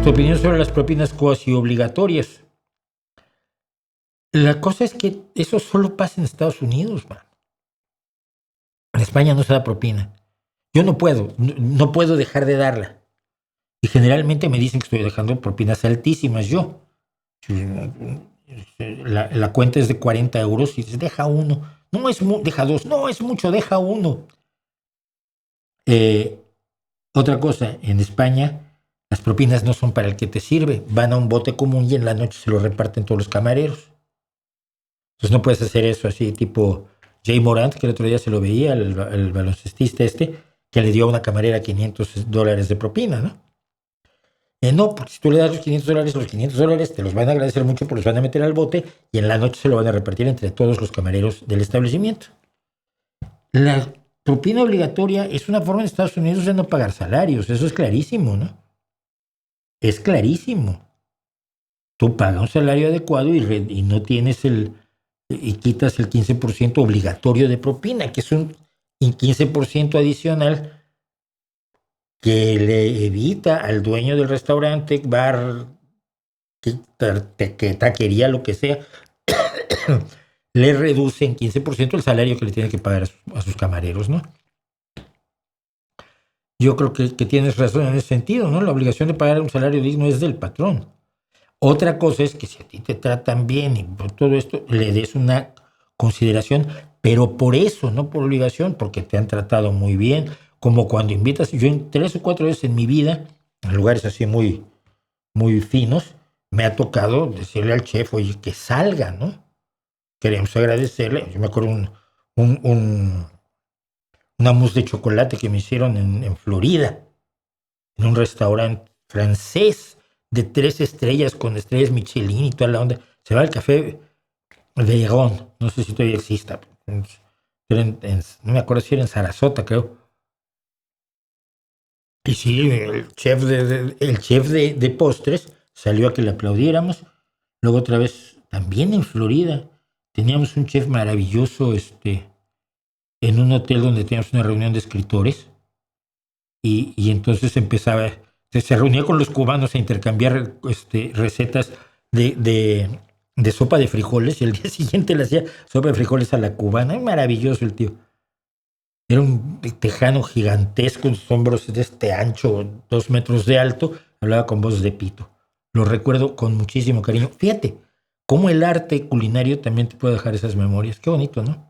Tu opinión sobre las propinas cuasi obligatorias. La cosa es que eso solo pasa en Estados Unidos, man. En España no se da propina. Yo no puedo dejar de darla. Y generalmente me dicen que estoy dejando propinas altísimas yo. La cuenta es de 40 euros y dices, deja uno. No es deja dos. No es mucho, deja uno. Otra cosa, en España las propinas no son para el que te sirve. Van a un bote común y en la noche se lo reparten todos los camareros. Entonces no puedes hacer eso así tipo Jay Morant, que el otro día se lo veía, el baloncestista que le dio a una camarera $500 de propina, ¿no? No, porque si tú le das los $500 te los van a agradecer mucho porque los van a meter al bote y en la noche se lo van a repartir entre todos los camareros del establecimiento. La propina obligatoria es una forma en Estados Unidos de no pagar salarios, eso es clarísimo, ¿no? Es clarísimo. Tú pagas un salario adecuado y no tienes y quitas el 15% obligatorio de propina, que es un 15% adicional que le evita al dueño del restaurante, bar, taquería, lo que sea, le reduce en 15% el salario que le tiene que pagar a sus camareros, ¿no? Yo creo que tienes razón en ese sentido, ¿no? La obligación de pagar un salario digno es del patrón. Otra cosa es que si a ti te tratan bien y por todo esto, le des una consideración, pero por eso, no por obligación, porque te han tratado muy bien, como cuando invitas, yo en 3 o 4 veces en mi vida, en lugares así muy, muy finos, me ha tocado decirle al chef, oye, que salga, ¿no? Queremos agradecerle. Yo me acuerdo una mousse de chocolate que me hicieron en Florida, en un restaurante francés de 3 estrellas con estrellas Michelin y toda la onda. Se llama el Café Veyron, no sé si todavía exista. No me acuerdo si era en Sarasota, creo. Y sí, el chef de postres salió a que le aplaudiéramos. Luego otra vez, también en Florida, teníamos un chef maravilloso en un hotel donde teníamos una reunión de escritores. Y entonces se reunía con los cubanos a intercambiar recetas de sopa de frijoles y el día siguiente le hacía sopa de frijoles a la cubana. Maravilloso el tío. Era un tejano gigantesco, con sus hombros de este ancho, 2 metros de alto, hablaba con voz de pito. Lo recuerdo con muchísimo cariño. Fíjate, cómo el arte culinario también te puede dejar esas memorias. Qué bonito, ¿no?